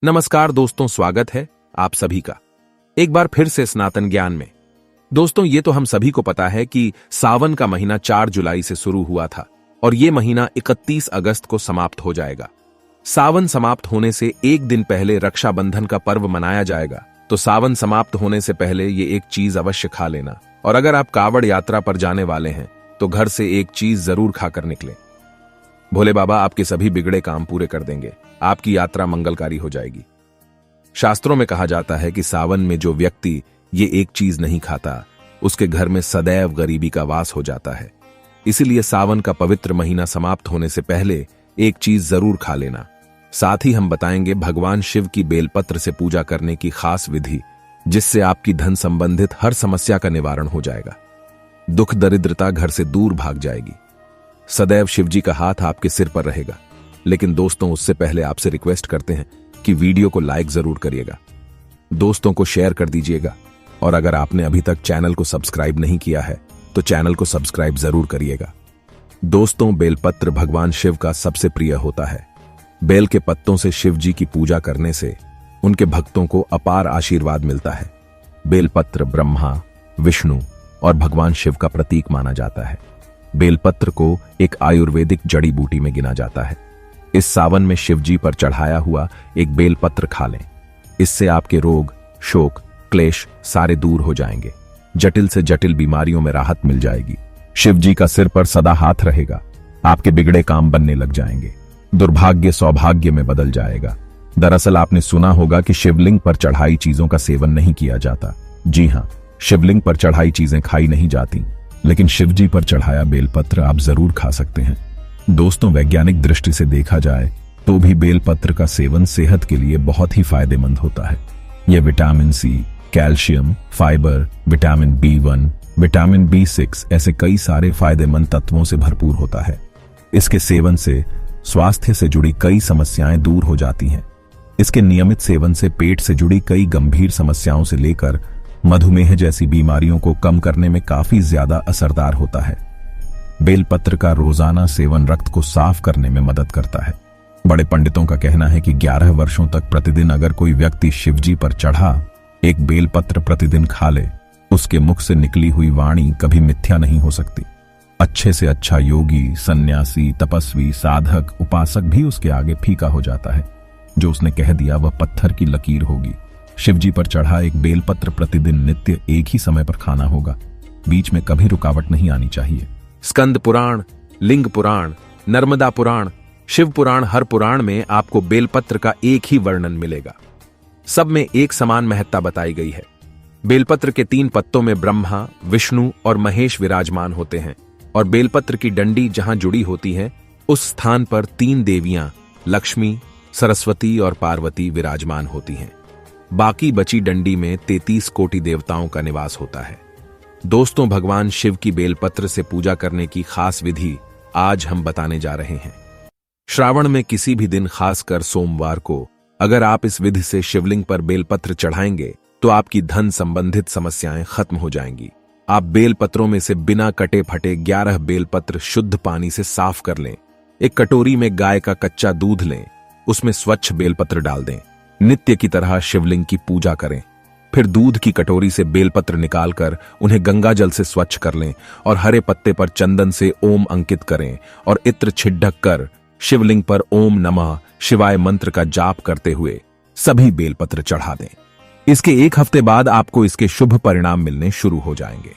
नमस्कार दोस्तों, स्वागत है आप सभी का एक बार फिर से सनातन ज्ञान में। दोस्तों, ये तो हम सभी को पता है कि सावन का महीना 4 जुलाई से शुरू हुआ था और ये महीना 31 अगस्त को समाप्त हो जाएगा। सावन समाप्त होने से एक दिन पहले रक्षाबंधन का पर्व मनाया जाएगा, तो सावन समाप्त होने से पहले ये एक चीज अवश्य खा लेना। और अगर आप कावड़ यात्रा पर जाने वाले हैं तो घर से एक चीज जरूर खाकर निकलें। भोले बाबा आपके सभी बिगड़े काम पूरे कर देंगे, आपकी यात्रा मंगलकारी हो जाएगी। शास्त्रों में कहा जाता है कि सावन में जो व्यक्ति ये एक चीज नहीं खाता, उसके घर में सदैव गरीबी का वास हो जाता है। इसीलिए सावन का पवित्र महीना समाप्त होने से पहले एक चीज जरूर खा लेना। साथ ही हम बताएंगे भगवान शिव की बेलपत्र से पूजा करने की खास विधि, जिससे आपकी धन संबंधित हर समस्या का निवारण हो जाएगा। दुख दरिद्रता घर से दूर भाग जाएगी। सदैव शिवजी का हाथ आपके सिर पर रहेगा। लेकिन दोस्तों, उससे पहले आपसे रिक्वेस्ट करते हैं कि वीडियो को लाइक जरूर करिएगा, दोस्तों को शेयर कर दीजिएगा, और अगर आपने अभी तक चैनल को सब्सक्राइब नहीं किया है तो चैनल को सब्सक्राइब जरूर करिएगा। दोस्तों, बेलपत्र भगवान शिव का सबसे प्रिय होता है। बेल के पत्तों से शिव जी की पूजा करने से उनके भक्तों को अपार आशीर्वाद मिलता है। बेलपत्र ब्रह्मा, विष्णु और भगवान शिव का प्रतीक माना जाता है। बेलपत्र को एक आयुर्वेदिक जड़ी बूटी में गिना जाता है। इस सावन में शिवजी पर चढ़ाया हुआ एक बेलपत्र खा लें। इससे आपके रोग, शोक, क्लेश सारे दूर हो जाएंगे। जटिल से जटिल बीमारियों में राहत मिल जाएगी। शिवजी का सिर पर सदा हाथ रहेगा। आपके बिगड़े काम बनने लग जाएंगे। दुर्भाग्य सौभाग्य में बदल जाएगा। दरअसल आपने सुना होगा कि शिवलिंग पर चढ़ाई चीजों का सेवन नहीं किया जाता। जी हाँ, शिवलिंग पर चढ़ाई चीजें खाई नहीं जाती, लेकिन शिवजी पर चढ़ाया बेलपत्र आप जरूर खा सकते हैं। दोस्तों, वैज्ञानिक दृष्टि से देखा जाए तो भी बेलपत्र का सेवन सेहत के लिए बहुत ही फायदेमंद होता है। यह vitamin C, calcium, fibre, vitamin B1, vitamin B6 ऐसे कई सारे फायदेमंद तत्वों से भरपूर होता है। इसके सेवन से स्वास्थ्य से जुड़ी कई समस्याएं दूर हो जाती हैं। इसके नियमित सेवन से पेट से जुड़ी कई गंभीर समस्याओं से लेकर मधुमेह जैसी बीमारियों को कम करने में काफी ज्यादा असरदार होता है। बेलपत्र का रोजाना सेवन रक्त को साफ करने में मदद करता है। बड़े पंडितों का कहना है कि 11 वर्षों तक प्रतिदिन अगर कोई व्यक्ति शिवजी पर चढ़ा एक बेलपत्र प्रतिदिन खा ले, उसके मुख से निकली हुई वाणी कभी मिथ्या नहीं हो सकती। अच्छे से अच्छा योगी, सन्यासी, तपस्वी, साधक, उपासक भी उसके आगे फीका हो जाता है। जो उसने कह दिया वह पत्थर की लकीर होगी। शिवजी पर चढ़ा एक बेलपत्र प्रतिदिन नित्य एक ही समय पर खाना होगा। बीच में कभी रुकावट नहीं आनी चाहिए। स्कंद पुराण, लिंग पुराण, नर्मदा पुराण, शिव पुराण, हर पुराण में आपको बेलपत्र का एक ही वर्णन मिलेगा। सब में एक समान महत्ता बताई गई है। बेलपत्र के 3 पत्तों में ब्रह्मा, विष्णु और महेश विराजमान होते हैं, और बेलपत्र की डंडी जहां जुड़ी होती है उस स्थान पर 3 देवियां लक्ष्मी, सरस्वती और पार्वती विराजमान होती हैं। बाकी बची डंडी में 33 कोटि देवताओं का निवास होता है। दोस्तों, भगवान शिव की बेलपत्र से पूजा करने की खास विधि आज हम बताने जा रहे हैं। श्रावण में किसी भी दिन, खासकर सोमवार को, अगर आप इस विधि से शिवलिंग पर बेलपत्र चढ़ाएंगे तो आपकी धन संबंधित समस्याएं खत्म हो जाएंगी। आप बेलपत्रों में से बिना कटे फटे 11 बेलपत्र शुद्ध पानी से साफ कर लें। एक कटोरी में गाय का कच्चा दूध लें, उसमें स्वच्छ बेलपत्र डाल दें। नित्य की तरह शिवलिंग की पूजा करें। फिर दूध की कटोरी से बेलपत्र निकालकर उन्हें गंगा जल से स्वच्छ कर लें और हरे पत्ते पर चंदन से ओम अंकित करें और इत्र छिड़क कर शिवलिंग पर ओम नमः शिवाय मंत्र का जाप करते हुए सभी बेलपत्र चढ़ा दें। इसके 1 हफ्ते बाद आपको इसके शुभ परिणाम मिलने शुरू हो जाएंगे।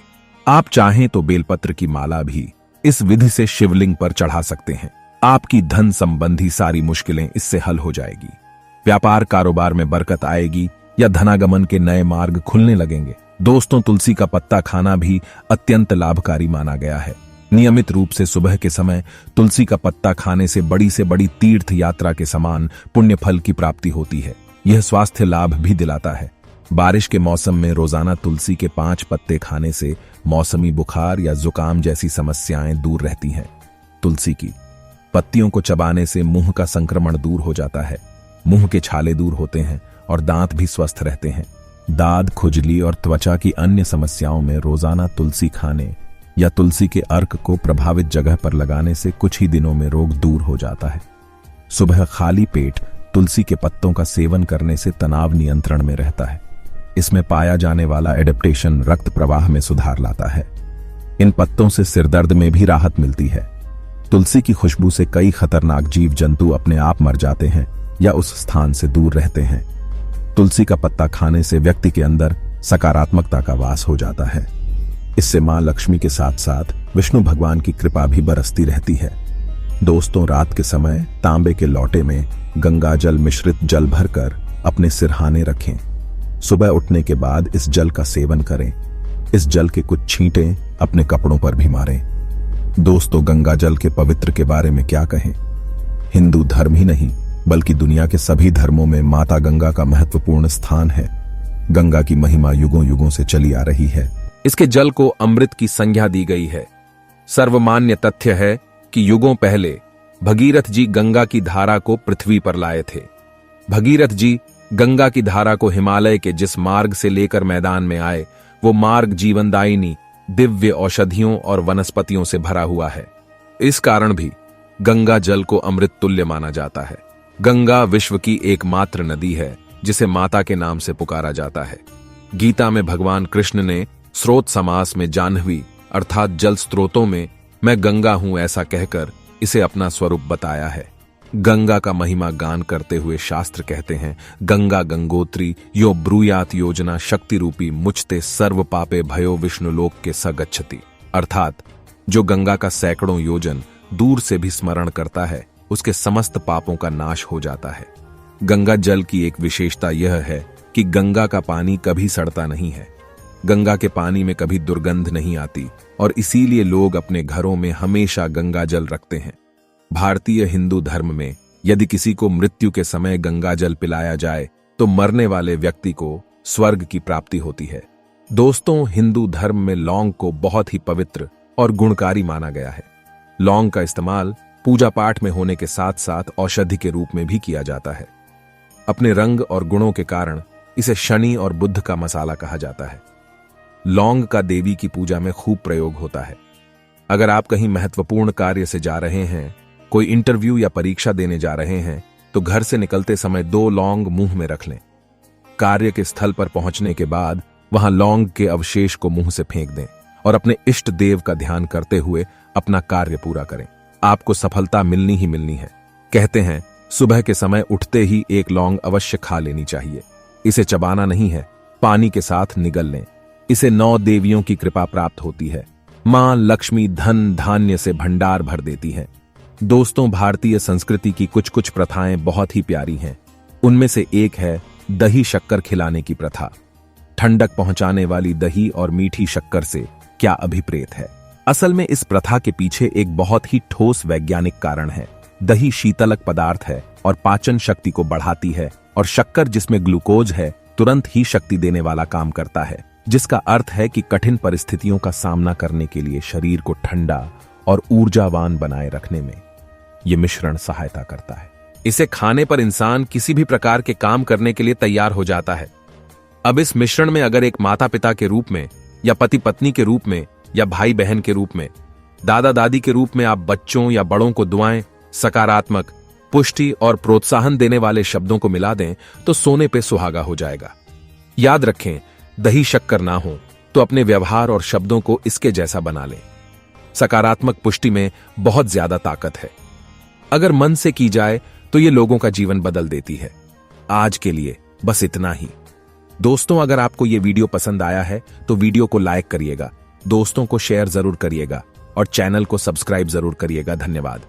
आप चाहें तो बेलपत्र की माला भी इस विधि से शिवलिंग पर चढ़ा सकते हैं। आपकी धन संबंधी सारी मुश्किलें इससे हल हो जाएगी। व्यापार कारोबार में बरकत आएगी या धनागमन के नए मार्ग खुलने लगेंगे। दोस्तों, तुलसी का पत्ता खाना भी अत्यंत लाभकारी माना गया है। नियमित रूप से सुबह के समय तुलसी का पत्ता खाने से बड़ी तीर्थ यात्रा के समान पुण्य फल की प्राप्ति होती है। यह स्वास्थ्य लाभ भी दिलाता है। बारिश के मौसम में रोजाना तुलसी के 5 पत्ते खाने से मौसमी बुखार या जुकाम जैसी समस्याएं दूर रहती हैं। तुलसी की पत्तियों को चबाने से मुंह का संक्रमण दूर हो जाता है। मुंह के छाले दूर होते हैं और दांत भी स्वस्थ रहते हैं। दाद, खुजली और त्वचा की अन्य समस्याओं में रोजाना तुलसी खाने या तुलसी के अर्क को प्रभावित जगह पर लगाने से कुछ ही दिनों में रोग दूर हो जाता है। सुबह खाली पेट तुलसी के पत्तों का सेवन करने से तनाव नियंत्रण में रहता है। इसमें पाया जाने वाला एडेप्टेशन रक्त प्रवाह में सुधार लाता है। इन पत्तों से सिरदर्द में भी राहत मिलती है। तुलसी की खुशबू से कई खतरनाक जीव जंतु अपने आप मर जाते हैं या उस स्थान से दूर रहते हैं। तुलसी का पत्ता खाने से व्यक्ति के अंदर सकारात्मकता का वास हो जाता है। इससे मां लक्ष्मी के साथ साथ विष्णु भगवान की कृपा भी बरसती रहती है। दोस्तों, रात के समय तांबे के लोटे में गंगा जल मिश्रित जल भरकर अपने सिरहाने रखें। सुबह उठने के बाद इस जल का सेवन करें। इस जल के कुछ छींटे अपने कपड़ों पर भी मारें। दोस्तों, गंगा जल के पवित्र के बारे में क्या कहें। हिंदू धर्म ही नहीं बल्कि दुनिया के सभी धर्मों में माता गंगा का महत्वपूर्ण स्थान है। गंगा की महिमा युगों युगों से चली आ रही है। इसके जल को अमृत की संज्ञा दी गई है। सर्वमान्य तथ्य है कि युगों पहले भगीरथ जी गंगा की धारा को पृथ्वी पर लाए थे। भगीरथ जी गंगा की धारा को हिमालय के जिस मार्ग से लेकर मैदान में आए, वो मार्ग जीवनदायिनी दिव्य औषधियों और वनस्पतियों से भरा हुआ है। इस कारण भी गंगा जल को अमृत तुल्य माना जाता है। गंगा विश्व की एकमात्र नदी है जिसे माता के नाम से पुकारा जाता है। गीता में भगवान कृष्ण ने स्रोत समास में जाह्नवी अर्थात जल स्रोतों में मैं गंगा हूं ऐसा कहकर इसे अपना स्वरूप बताया है। गंगा का महिमा गान करते हुए शास्त्र कहते हैं, गंगा गंगोत्री यो ब्रूयात योजना शक्ति रूपी मुचते सर्व पापे भयो विष्णुलोक के स गच्छति। अर्थात जो गंगा का सैकड़ों योजन दूर से भी स्मरण करता है उसके समस्त पापों का नाश हो जाता है। गंगा जल की एक विशेषता यह है कि गंगा का पानी कभी सड़ता नहीं है। गंगा के पानी में कभी दुर्गंध नहीं आती और इसीलिए लोग अपने घरों में हमेशा गंगा जल रखते हैं। भारतीय हिंदू धर्म में यदि किसी को मृत्यु के समय गंगा जल पिलाया जाए तो मरने वाले व्यक्ति को स्वर्ग की प्राप्ति होती है। दोस्तों, हिंदू धर्म में लौंग को बहुत ही पवित्र और गुणकारी माना गया है। लौंग का इस्तेमाल पूजा पाठ में होने के साथ साथ औषधि के रूप में भी किया जाता है। अपने रंग और गुणों के कारण इसे शनि और बुध का मसाला कहा जाता है। लौंग का देवी की पूजा में खूब प्रयोग होता है। अगर आप कहीं महत्वपूर्ण कार्य से जा रहे हैं, कोई इंटरव्यू या परीक्षा देने जा रहे हैं, तो घर से निकलते समय 2 लौंग मुंह में रख लें। कार्य के स्थल पर पहुंचने के बाद वहां लौंग के अवशेष को मुंह से फेंक दें और अपने इष्ट देव का ध्यान करते हुए अपना कार्य पूरा करें। आपको सफलता मिलनी ही मिलनी है। कहते हैं सुबह के समय उठते ही 1 लौंग अवश्य खा लेनी चाहिए। इसे चबाना नहीं है, पानी के साथ निगल लें। इसे 9 देवियों की कृपा प्राप्त होती है। मां लक्ष्मी धन धान्य से भंडार भर देती है। दोस्तों, भारतीय संस्कृति की कुछ कुछ प्रथाएं बहुत ही प्यारी हैं। उनमें से एक है दही शक्कर खिलाने की प्रथा। ठंडक पहुंचाने वाली दही और मीठी शक्कर से क्या अभिप्रेत है। असल में इस प्रथा के पीछे एक बहुत ही ठोस वैज्ञानिक कारण है। दही शीतलक पदार्थ है और पाचन शक्ति को बढ़ाती है और शक्कर जिसमें ग्लूकोज है तुरंत ही शक्ति देने वाला काम करता है, जिसका अर्थ है कि कठिन परिस्थितियों का सामना करने के लिए शरीर को ठंडा और ऊर्जावान बनाए रखने में यह मिश्रण सहायता करता है। इसे खाने पर इंसान किसी भी प्रकार के काम करने के लिए तैयार हो जाता है। अब इस मिश्रण में अगर एक माता पिता के रूप में या पति पत्नी के रूप में या भाई बहन के रूप में, दादा दादी के रूप में आप बच्चों या बड़ों को दुआएं, सकारात्मक, पुष्टि और प्रोत्साहन देने वाले शब्दों को मिला दें तो सोने पे सुहागा हो जाएगा। याद रखें, दही शक्कर ना हो तो अपने व्यवहार और शब्दों को इसके जैसा बना लें। सकारात्मक पुष्टि में बहुत ज्यादा ताकत है। अगर मन से की जाए तो ये लोगों का जीवन बदल देती है। आज के लिए बस इतना ही। दोस्तों, अगर आपको ये वीडियो पसंद आया है तो वीडियो को लाइक करिएगा, दोस्तों को शेयर जरूर करिएगा और चैनल को सब्सक्राइब जरूर करिएगा। धन्यवाद।